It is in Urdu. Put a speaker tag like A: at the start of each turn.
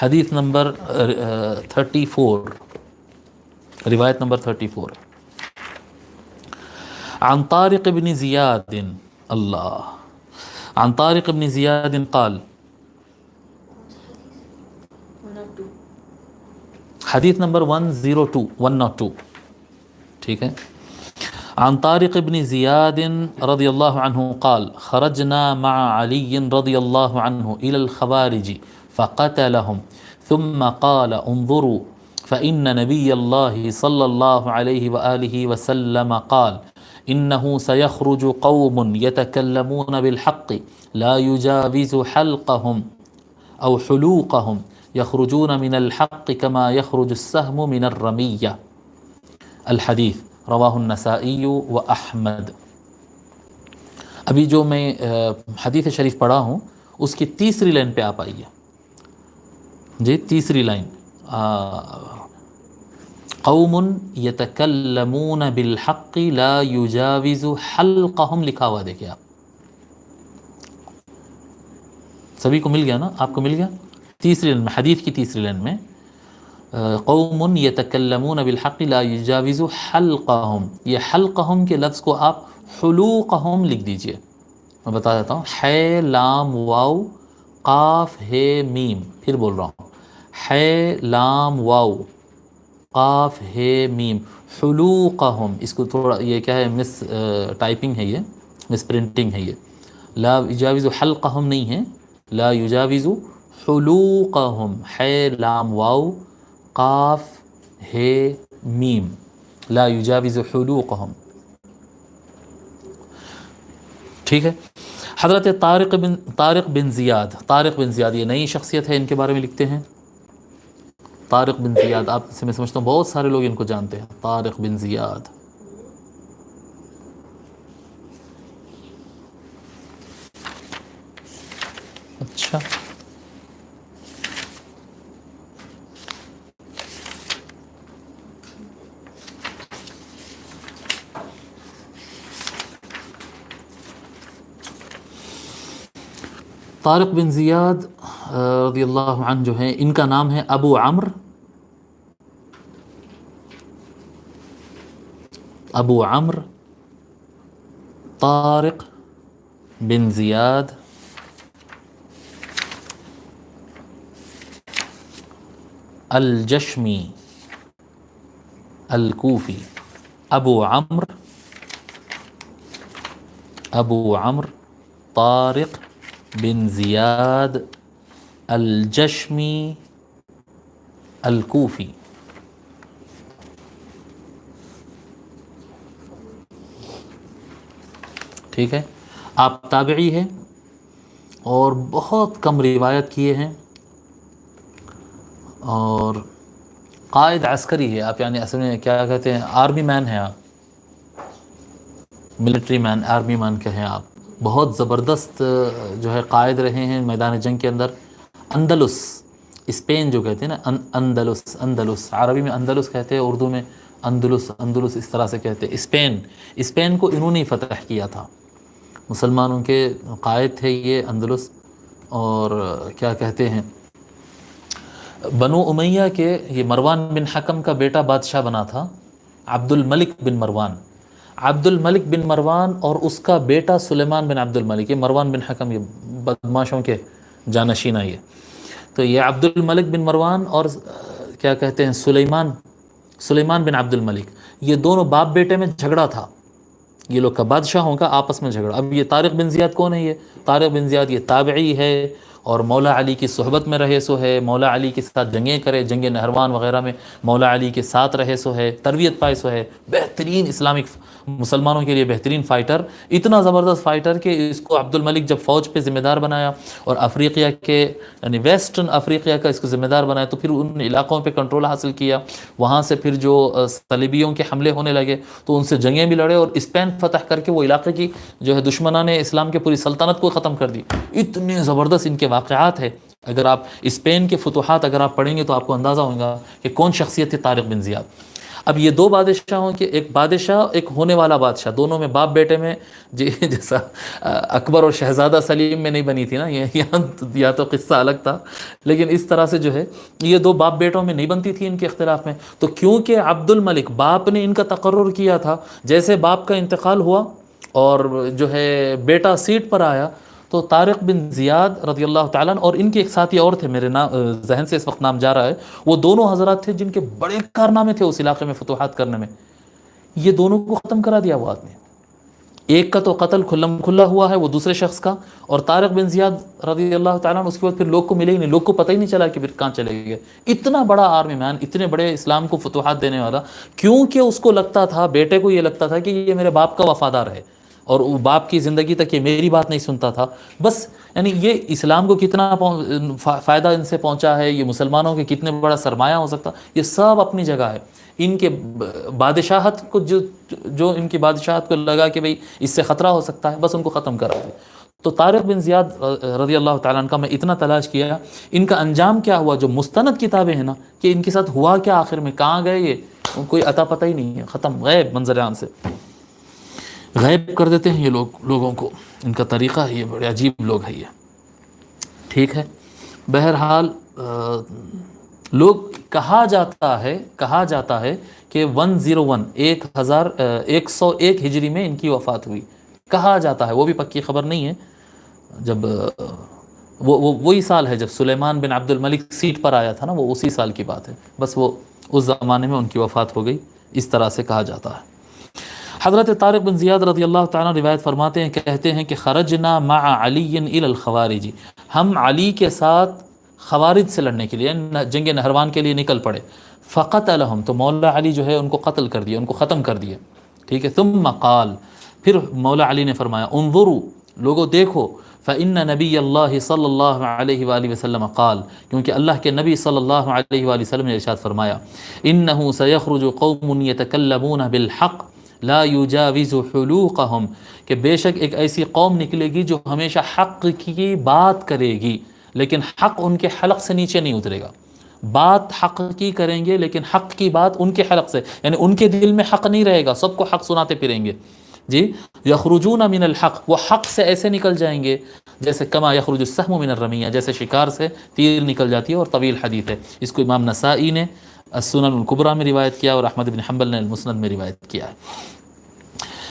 A: حدیث نمبر 34، روایت نمبر 34 عن طارق بن زیاد عن طارق بن زیاد قال، حدیث نمبر 102 ٹھیک ہے. عن طارق بن زیاد رضی اللہ عنہ قال خرجنا مع علی رضی اللہ عنہ الى الخوارج فقتلهم ثم قال انظروا فإن نبي الله صلى الله عليه وآله وسلم قال إنه سيخرج قوم يتكلمون بالحق لا يجاوز حلقهم أو حلوقهم يخرجون من الحق كما يخرج السهم من الرمية. الحديث رواہ النسائی و احمد. ابھی جو میں حدیث شریف پڑھا ہوں اس کی تیسری لائن پہ آپ آئیے جی. تیسری لائن قوم یتکلمون بالحق لا یجاوز حلقہم لکھا ہوا دیکھیں آپ. سبھی کو مل گیا نا؟ آپ کو مل گیا؟ تیسری لائن میں، حدیث کی تیسری لائن میں قوم یتکلمون بالحق لا یجاوز حلقہم، یہ حلقہم کے لفظ کو آپ حلوقہم لکھ دیجئے. میں بتا دیتا ہوں، ہے لام واو قاف ہے میم، پھر بول رہا ہوں، ہے لام واو قاف ہے میم حلوقہم. اس کو تھوڑا یہ کیا ہے، مس ٹائپنگ ہے، یہ مس پرنٹنگ ہے. یہ لا یجاوز حلقہم نہیں ہے، لا یجاوز حلوقہم، ہے لام واو قاف ہے میم لا یجاوز حلوقہم. ٹھیک ہے. حضرت طارق بن زیاد یہ نئی شخصیت ہے، ان کے بارے میں لکھتے ہیں. طارق بن زیاد، آپ سے میں سمجھتا ہوں بہت سارے لوگ ان کو جانتے ہیں. طارق بن زیاد اچھا. طارق بن زیاد رضی اللہ عنہ جو ہیں، ان کا نام ہے ابو عمرو طارق بن زیاد الجشمی الکوفی. ابو عمرو طارق بن زیاد الجشمی الکوفی. ٹھیک ہے. آپ تابعی ہیں اور بہت کم روایت کیے ہیں، اور قائد عسکری ہے آپ، یعنی اصل میں کیا کہتے ہیں، آرمی مین ہیں آپ، ملٹری مین، آرمی مین کے ہیں آپ. بہت زبردست جو ہے قائد رہے ہیں میدان جنگ کے اندر. اندلس، اسپین جو کہتے ہیں نا، اندلس عربی میں اندلس کہتے ہیں، اردو میں اندلس اس طرح سے کہتے ہیں. اسپین کو انہوں نے فتح کیا تھا، مسلمانوں کے قائد تھے یہ اندلس. اور کیا کہتے ہیں، بنو امیہ کے یہ مروان بن حکم کا بیٹا بادشاہ بنا تھا، عبد الملک بن مروان اور اس کا بیٹا سلیمان بن عبد الملک. یہ مروان بن حکم یہ بدماشوں کے جانشین آئیے. تو یہ عبد الملک بن مروان اور کیا کہتے ہیں سلیمان بن عبد الملک، یہ دونوں باپ بیٹے میں جھگڑا تھا، یہ لوگ کا بادشاہوں کا آپس میں جھگڑا. اب یہ طارق بن زیاد کون ہے؟ یہ طارق بن زیاد یہ تابعی ہے اور مولا علی کی صحبت میں رہے سو ہے، مولا علی کے ساتھ جنگیں کرے، جنگ نہروان وغیرہ میں مولا علی کے ساتھ رہے سو ہے، تربیت پائے سو ہے. بہترین اسلامک مسلمانوں کے لیے بہترین فائٹر، اتنا زبردست فائٹر کہ اس کو عبد الملک جب فوج پہ ذمہ دار بنایا اور افریقہ کے یعنی ویسٹرن افریقہ کا اس کو ذمہ دار بنایا، تو پھر ان علاقوں پہ کنٹرول حاصل کیا. وہاں سے پھر جو صلیبیوں کے حملے ہونے لگے تو ان سے جنگیں بھی لڑے اور اسپین فتح کر کے وہ علاقے کی جو ہے دشمنان اسلام کے پوری سلطنت کو ختم کر دی. اتنے زبردست ان کے واقعات ہے. اگر آپ اسپین کے فتوحات اگر آپ پڑھیں گے تو آپ کو اندازہ ہوگا کہ کون شخصیت تھی طارق بن زیاد. اب یہ دو بادشاہوں کے، ایک بادشاہ ایک ہونے والا بادشاہ، دونوں میں باپ بیٹے میں جی جیسا اکبر اور شہزادہ سلیم میں نہیں بنی تھی نا، یا تو قصہ الگ تھا، لیکن اس طرح سے جو ہے یہ دو باپ بیٹوں میں نہیں بنتی تھی ان کے اختلاف میں. تو کیونکہ عبد الملک باپ نے ان کا تقرر کیا تھا، جیسے باپ کا انتقال ہوا اور جو ہے بیٹا سیٹ پر آیا، تو طارق بن زیاد رضی اللہ تعالیٰ عنہ اور ان کے ایک ساتھی اور تھے، میرے ذہن سے اس وقت نام جا رہا ہے، وہ دونوں حضرات تھے جن کے بڑے کارنامے تھے اس علاقے میں فتوحات کرنے میں. یہ دونوں کو ختم کرا دیا وہ آدمی. ایک کا تو قتل کھلم کھلا ہوا ہے وہ دوسرے شخص کا، اور طارق بن زیاد رضی اللہ تعالیٰ عنہ اس کے بعد پھر لوگ کو ملے ہی نہیں، لوگ کو پتہ ہی نہیں چلا کہ پھر کہاں چلے گئے. اتنا بڑا آرمی مین، اتنے بڑے اسلام کو فتوحات دینے والا، کیونکہ اس کو لگتا تھا، بیٹے کو یہ لگتا تھا کہ یہ میرے باپ کا وفادار ہے اور وہ باپ کی زندگی تک یہ میری بات نہیں سنتا تھا بس. یعنی یہ اسلام کو کتنا فائدہ ان سے پہنچا ہے، یہ مسلمانوں کے کتنے بڑا سرمایہ ہو سکتا، یہ سب اپنی جگہ ہے. ان کے بادشاہت کو جو ان کی بادشاہت کو لگا کہ بھئی اس سے خطرہ ہو سکتا ہے، بس ان کو ختم کرا دیا. تو طارق بن زیاد رضی اللہ تعالیٰ عنہ کا میں اتنا تلاش کیا، ان کا انجام کیا ہوا، جو مستند کتابیں ہیں نا، کہ ان کے ساتھ ہوا کیا آخر میں، کہاں گئے یہ، کوئی عطا پتہ ہی نہیں ہے، ختم، غیب، منظر عام سے غائب کر دیتے ہیں یہ لوگوں کو. ان کا طریقہ ہے یہ، بڑے عجیب لوگ ہیں یہ. ٹھیک ہے، بہرحال لوگ کہا جاتا ہے کہ 101 ہجری میں ان کی وفات ہوئی، کہا جاتا ہے، وہ بھی پکی خبر نہیں ہے. جب وہی سال ہے جب سلیمان بن عبد الملک سیٹ پر آیا تھا نا، وہ اسی سال کی بات ہے، بس وہ اس زمانے میں ان کی وفات ہو گئی، اس طرح سے کہا جاتا ہے. حضرت طارق بن زیاد رضی اللہ تعالیٰ روایت فرماتے ہیں، کہتے ہیں کہ خرجنا مع علی الی الخوارج، ہم علی کے ساتھ خوارج سے لڑنے کے لیے، جنگ نہروان کے لیے نکل پڑے. فقتلہم، تو مولا علی جو ہے ان کو قتل کر دیا، ان کو ختم کر دیا. ٹھیک ہے. ثم قال، پھر مولا علی نے فرمایا، انظروا، لوگوں دیکھو، فإن نبی اللہ صلی اللہ علیہ وآلہ وسلم قال، کیونکہ اللہ کے نبی صلی اللہ علیہ وآلہ وسلم نے ارشاد فرمایا، انہ سیخرج قوم یتکلمون بالحق لا یجاوز حلوقہم، کہ بے شک ایک ایسی قوم نکلے گی جو ہمیشہ حق کی بات کرے گی، لیکن حق ان کے حلق سے نیچے نہیں اترے گا. بات حق کی کریں گے لیکن حق کی بات ان کے حلق سے، یعنی ان کے دل میں حق نہیں رہے گا، سب کو حق سناتے پھریں گے. جی، یخرجون من الحق، وہ حق سے ایسے نکل جائیں گے جیسے کما یخرج السهم من الرمیہ، جیسے شکار سے تیر نکل جاتی ہے. اور طویل حدیث ہے، اس کو امام نسائی نے السنن الکبریٰ میں روایت کیا اور احمد بن حنبل نے المسند میں روایت کیا ہے.